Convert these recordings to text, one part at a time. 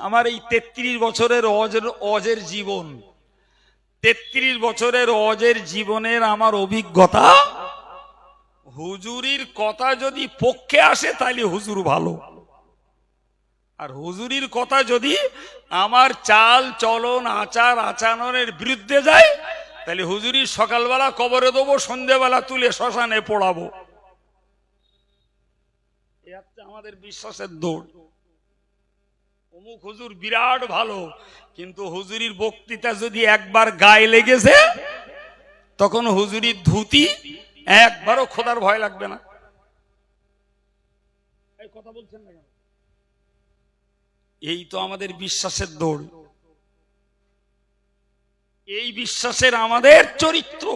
আমার এই 33 বছরের অজের জীবন, 33 বছরের অজের জীবনের আমার অভিজ্ঞতা, হুজুরির কথা যদি পক্ষে আসে তাহলে হুজুর ভালো, আর হুজুরির কথা যদি আমার চাল চলন আচার আচরণের বিরুদ্ধে যায় তাহলে হুজুরির সকালবেলা কবরে দেবো, সন্ধ্যেবেলা তুলে শ্মশানে পোড়াবো। আমাদের বিশ্বাসের দৌড়। অমুক হুজুর বিরাট ভালো, কিন্তু হুজুরির বক্তৃতা যদি একবার গায়ে লেগেছে তখন হুজুরির ধুতি একবারও খোদার ভয় লাগবে না। এই কথা বলছেন না কেন? এই তো আমাদের বিশ্বাসের দৌড়, এই বিশ্বাসের আমাদের চরিত্র।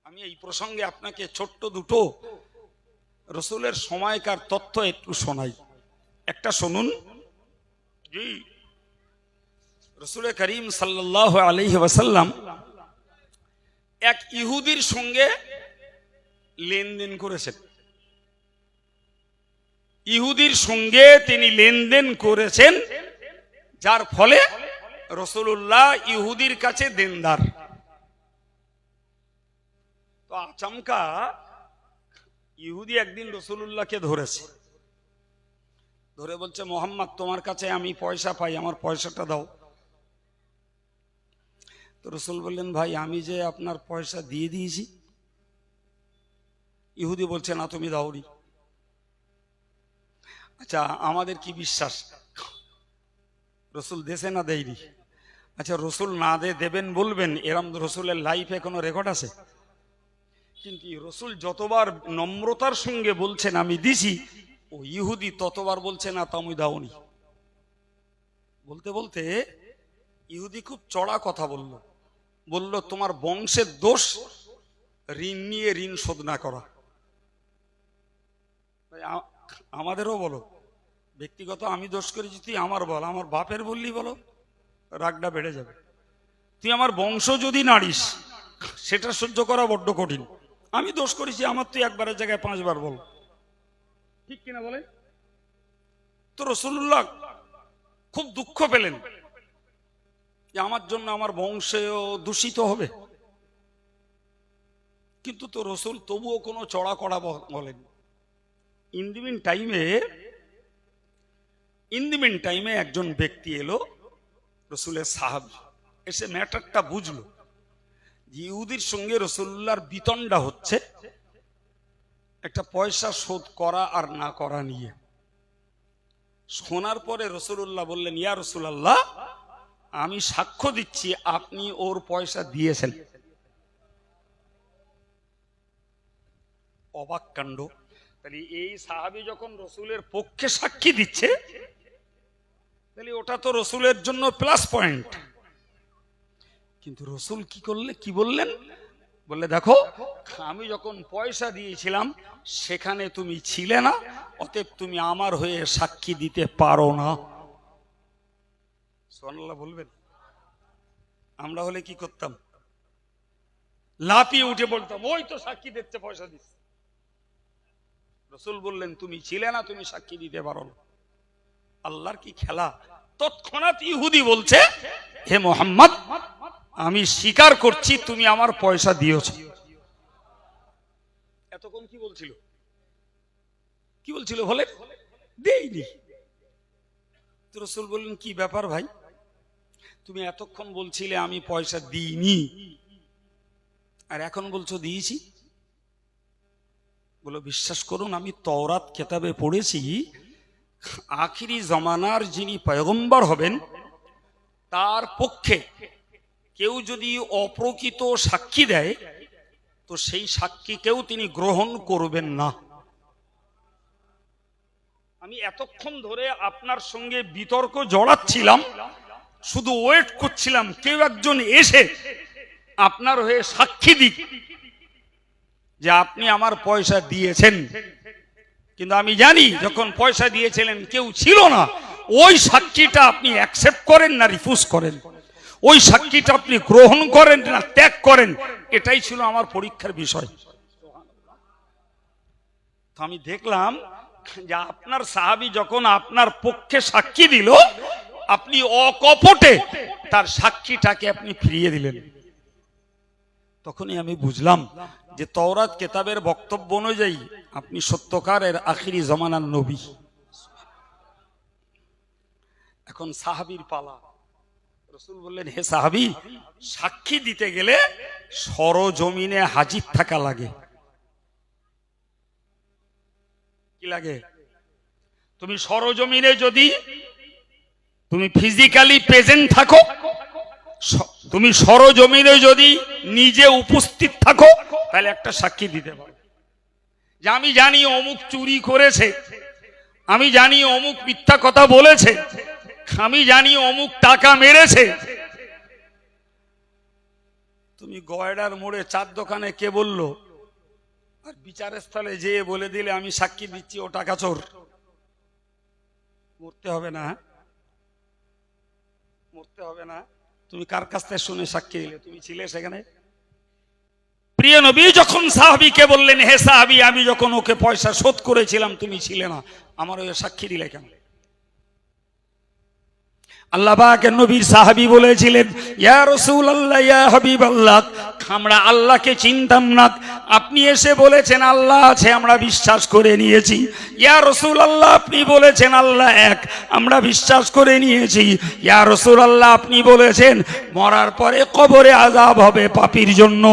আমি এই প্রসঙ্গে আপনাকে ছোট্ট দুটো রসুলের সময়কার তথ্য একটু শোনাই। একটা শুনুন। জি, রসুল করিম সাল্লাল্লাহু আলাইহি ওয়াসাল্লাম এক ইহুদির সঙ্গে লেনদেন করেছেন। ইহুদির সঙ্গে তিনি লেনদেন করেছেন, যার ফলে রাসূলুল্লাহ ইহুদির কাছে দেনদার। তো আচমকা ইহুদি একদিন রাসূলুল্লাহকে ধরেছে, ধরে বলছে, মোহাম্মদ তোমার কাছে আমি পয়সা পাই, আমার পয়সাটা দাও। তো রাসূল বললেন, ভাই আমি যে আপনার পয়সা দিয়ে দিয়েছি। ইহুদি বলছে, না তুমি দাওনি। আচ্ছা, আমাদের কি বিশ্বাস রসুল দেশে না দেয়নি? আচ্ছা, রসুল না দেবেন বলবেন, এরম রসুলের লাইফে কোনো রেকর্ড আছে? কিন্তু রসুল যতবার নম্রতার সঙ্গে বলছেন আমি দিছি, ও ইহুদি ততবার বলছে না তুমি দাওনি। বলতে বলতে ইহুদি খুব চড়া কথা বলল, তোমার বংশের দোষ ঋণ নিয়ে ঋণ শোধ না করা। আমাদেরও বলো, ব্যক্তিগত আমি দোষ করেছি তুই আমার বল, আমার বাপের বললি বলো, রাগটা বেড়ে যাবে। তুই আমার বংশ যদি নাড়িস সেটা সহ্য করা বড্ড কঠিন। আমি দোষ করেছি, আমার তুই একবারের জায়গায় 5 বার বল, ঠিক কিনা বলে? তো রাসূলুল্লাহ খুব দুঃখ পেলেন যে আমার জন্য আমার বংশেও দূষিত হবে। কিন্তু তো রসুল তবুও কোনো চড়া কড়া বলেন। ইন দি মিন টাইমে একজন ব্যক্তি এলো, রসুলের সাহাবী, এসে ম্যাটারটা বুঝলো যে ইহুদির সঙ্গে রাসূলুল্লাহর বিতণ্ডা হচ্ছে একটা পয়সা শোধ করা আর না করা নিয়ে। শোনার পরে রাসূলুল্লাহ বললেন, ইয়া রাসূলুল্লাহ, আমি সাক্ষ্য দিচ্ছি আপনি ওর পয়সা দিয়েছেন। অবাক কাণ্ড। তাহলে এই সাহাবী যখন রসুলের পক্ষে সাক্ষী দিচ্ছে তাহলে ওটা তো রসুলের জন্য প্লাস পয়েন্ট। কিন্তু রসুল কি বললেন? বললে, দেখো আমি যখন পয়সা দিয়েছিলাম সেখানে তুমি ছিলে না, অতএব তুমি আমার হয়ে সাক্ষী দিতে পারো না। সুবহানাল্লাহ বলবেন? আমরা হলে কি করতাম? লাফিয়ে উঠে বলতাম, ওই তো সাক্ষী দিচ্ছে, পয়সা দিচ্ছে। রসুল বললেন, তুমি ছিলে না, তুমি সাক্ষী দিতে পারো না। আল্লাহর কি খেলা! তৎক্ষণাৎ ইহুদি বলছে, হে মুহাম্মদ, আমি স্বীকার করছি তুমি আমার পয়সা দিয়েছো। এতক্ষণ কি বলছিল বলে? দেইনি। তো রাসূল বললেন, কি ব্যাপার ভাই, তুমি এতক্ষণ বলছিলে আমি পয়সা দিইনি, আর এখন বলছো দিয়েছি। বলো, বিশ্বাস করুন আমি তাওরাত কিতাবে পড়েছি, আখিরি জামানার যিনি পয়গম্বর হবেন তার পক্ষে কেউ যদি অপ্রকৃত সাক্ষী দেয় তো সেই সাক্ষীকেও তিনি গ্রহণ করবেন না। আমি এতক্ষণ ধরে আপনার সঙ্গে বিতর্ক জড়াচ্ছিলাম, শুধু ওয়েট করছিলাম কেউ একজন এসে আপনার হয়ে সাক্ষী দিক যে আপনি আমার পয়সা দিয়েছেন। কিন্তু আমি জানি যখন পয়সা দিয়েছিলেন কেউ ছিল না, ওই সাক্ষীটা আপনি অ্যাকসেপ্ট করেন না রিফিউজ করেন, ওই সাক্ষীটা আপনি গ্রহণ করেন না ত্যাগ করেন, এটাই ছিল আমার পরীক্ষার বিষয়। তো আমি দেখলাম যে আপনার সাহাবী যখন আপনার পক্ষে সাক্ষী দিল, আপনি অকপটে তার সাক্ষীটাকে আপনি ফিরিয়ে দিলেন। তখনই আমি বুঝলাম যে তওরাত কিতাবের বক্তব্য অনুযায়ী আপনি সত্যকারের আখিরি জামানার নবী। এখন সাহাবীর পালা। রাসূল বললেন, হে সাহাবী, সাক্ষী দিতে গেলে সরজমিনে হাজির থাকা লাগে। কি লাগে? তুমি সরজমিনে যদি তুমি ফিজিক্যালি প্রেজেন্ট থাকো, তুমি সরজমিনে যদি নিজে উপস্থিত থাকো, তাহলে একটা সাক্ষী দিতে পারো যে আমি জানি অমুক চুরি করেছে, আমি জানি অমুক মিথ্যা কথা বলেছে, আমি জানি অমুক টাকা মেরেছে। তুমি গয়ডার মোড়ে চার দোকানে কে বললো, আর বিচারের স্থলে যেয়ে বলে দিলে আমি সাক্ষী দিচ্ছি ও টাকা চোর, মরতে হবে না? মরতে হবে না? তুমি কার কাছ থেকে শুনে সাক্ষী দিলে? তুমি ছিলে সেখানে? প্রিয় নবী যখন সাহাবীকে বললেন, হে সাহাবী, আমি যখন ওকে পয়সা শোধ করেছিলাম তুমি ছিলে না, আমার ওই সাক্ষী দিলে কেন? আল্লাহ পাকের নবীর সাহাবী বলেছিলেন, ইয়া রাসূলুল্লাহ, ইয়া হাবিবাল্লাহ, আমরা আল্লাহকে চিনতাম না, আপনি এসে বলেছেন আল্লাহ আছে, আমরা বিশ্বাস করে নিয়েছি। ইয়া রাসূলুল্লাহ, আপনি বলেছেন আল্লাহ এক, আমরা বিশ্বাস করে নিয়েছি। ইয়া রাসূলুল্লাহ, আপনি বলেছেন মরার পরে কবরে আযাব হবে পাপীর জন্য,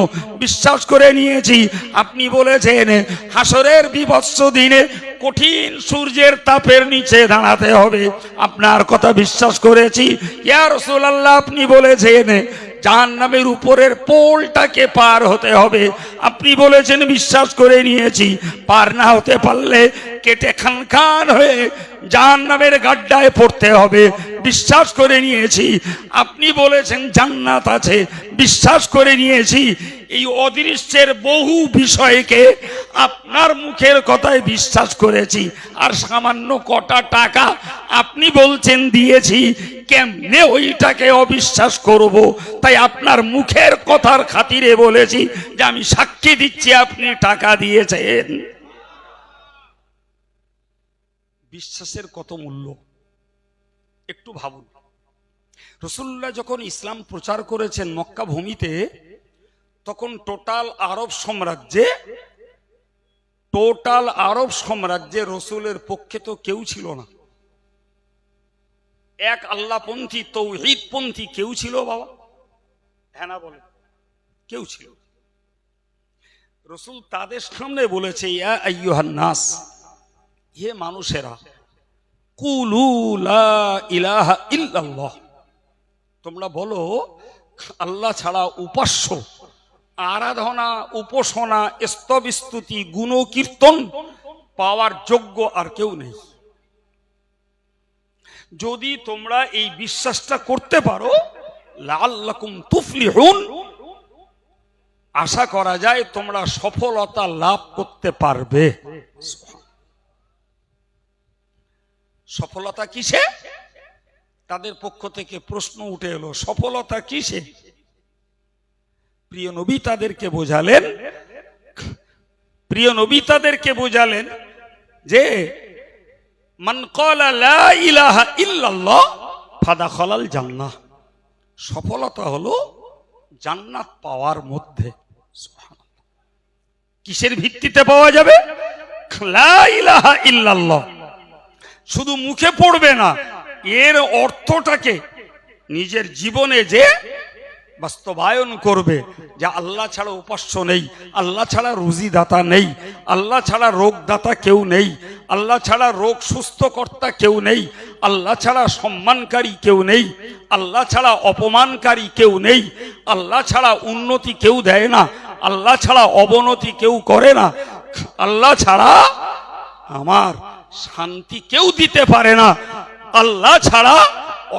বিশ্বাস করে নিয়েছি। আপনি বলেছেন হাসরের বিভৎস দিনে কঠিন সূর্যের তাপের নিচে দাঁড়াতে হবে, আপনার কথা বিশ্বাস করেছি। ইয়া রাসূলুল্লাহ, আপনি বলেছেন জাহান্নামের উপরের পোলটাকে পার হতে হবে, আপনি বলেছেন বিশ্বাস করে নিয়েছি। পার না হতে পারলে কেটে খান খান হয়ে জাহান্নামের গাড্ডায় পড়তে হবে, বিশ্বাস করে নিয়েছি। আপনি বলেছেন জান্নাত আছে, বিশ্বাস করে নিয়েছি। এই অদৃশ্যের বহু বিষয়কে আপনার মুখের কথায় বিশ্বাস করেছি, আর সামান্য কটা টাকা আপনি বলছেন দিয়েছি, কেমনে ওইটাকে অবিশ্বাস করব? তাই আপনার মুখের কথার খাতিরে বলেছি যে আমি সাক্ষী দিচ্ছি আপনি টাকা দিয়েছেন। বিশ্বাসের কত মূল্য একটু ভাবুন। রাসূলুল্লাহ যখন ইসলাম প্রচার করেছেন মক্কা ভূমিতে, তখন টোটাল আরব সাম্রাজ্যে রাসূলের পক্ষে তো কেউ ছিল না। এক আল্লাহপন্থী তাওহীদপন্থী কেউ ছিল বাবা? হ্যাঁ না বলে? কেউ ছিল? রাসূল তাদের সামনে বলেছে, ইয়া আইয়ুহান নাস, হে মানুষেরা, কুলু লা ইলাহা ইল্লাল্লাহ, তোমরা বলো আল্লাহ ছাড়া উপাস্য, আরাধনা, উপাসনা, স্তব স্তুতি, গুণ কীর্তন পাওয়ার যোগ্য আর কেউ নেই। যদি তোমরা এই বিশ্বাসটা করতে পারো, লাআল্লাকুম তুফলিহুন, আশা করা যায় তোমরা সফলতা লাভ করতে পারবে। সফলতা কিসে? তাদের পক্ষ থেকে প্রশ্ন উঠে এলো, সফলতা কিসে? প্রিয় নবী তাদেরকে বোঝালেন যে মান ক্বালা লা ইলাহা ইল্লাল্লাহ ফাদাখালাল জান্নাহ, সফলতা হলো জান্নাত পাওয়ার মধ্যে। সুবহানাল্লাহ। কিসের ভিত্তিতে পাওয়া যাবে? লা ইলাহা ইল্লাল্লাহ শুধু মুখে পড়বে না, এর অর্থটাকে নিজের জীবনে যে বাস্তবায়ন করবে, যে আল্লাহ ছাড়া উপাস্য নেই, আল্লাহ ছাড়া রুজিদাতা নেই, আল্লাহ ছাড়া রোগদাতা কেউ নেই, আল্লাহ ছাড়া রোগ সুস্থকর্তা কেউ নেই, আল্লাহ ছাড়া সম্মানকারী কেউ নেই, আল্লাহ ছাড়া অপমানকারী কেউ নেই, আল্লাহ ছাড়া উন্নতি কেউ দেয় না, আল্লাহ ছাড়া অবনতি কেউ করে না, আল্লাহ ছাড়া আমার শান্তি কেউ দিতে পারে না, আল্লাহ ছাড়া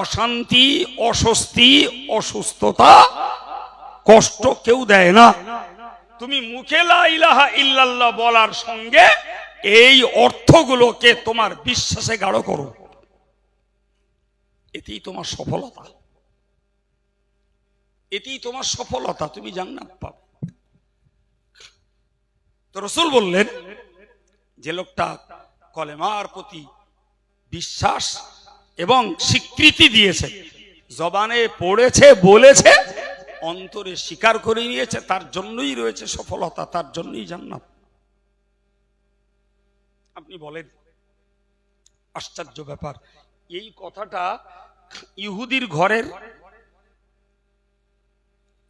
অশান্তি, অস্বস্তি, অসুস্থতা, কষ্ট কেউ দেয় না। তুমি মুখে লা ইলাহা ইল্লাল্লাহ বলার সঙ্গে এই অর্থগুলোকে তোমার বিশ্বাসে গাঢ় করো, এতেই তোমার সফলতা, এতেই তোমার সফলতা, তুমি জান্নাত পাবে। তো রাসূল বললেন, যে লোকটা কলেমার প্রতি বিশ্বাস এবং স্বীকৃতি দিয়েছে, জবানে পড়েছে, বলেছে, অন্তরে স্বীকার করে নিয়েছে, তার জন্যই রয়েছে সফলতা, তার জন্যই জান্নাত। আপনি বলেন, আশ্চর্য ব্যাপার, এই কথাটা ইহুদির ঘরের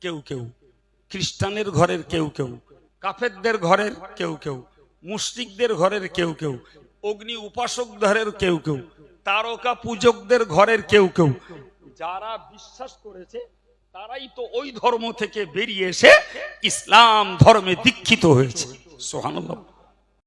কেউ কেউ, খ্রিস্টানের ঘরের কেউ কেউ, কাফেরদের ঘরের কেউ কেউ, মুশরিকদের ঘরের কেউ কেউ, অগ্নি উপাসক ঘরের কেউ কেউ, তারকা পূজকদের ঘরের কেউ কেউ, যারা বিশ্বাস করেছে তারাই তো ওই ধর্ম থেকে বেরিয়ে এসে ইসলাম ধর্মে দীক্ষিত হয়েছে। সুবহানাল্লাহ।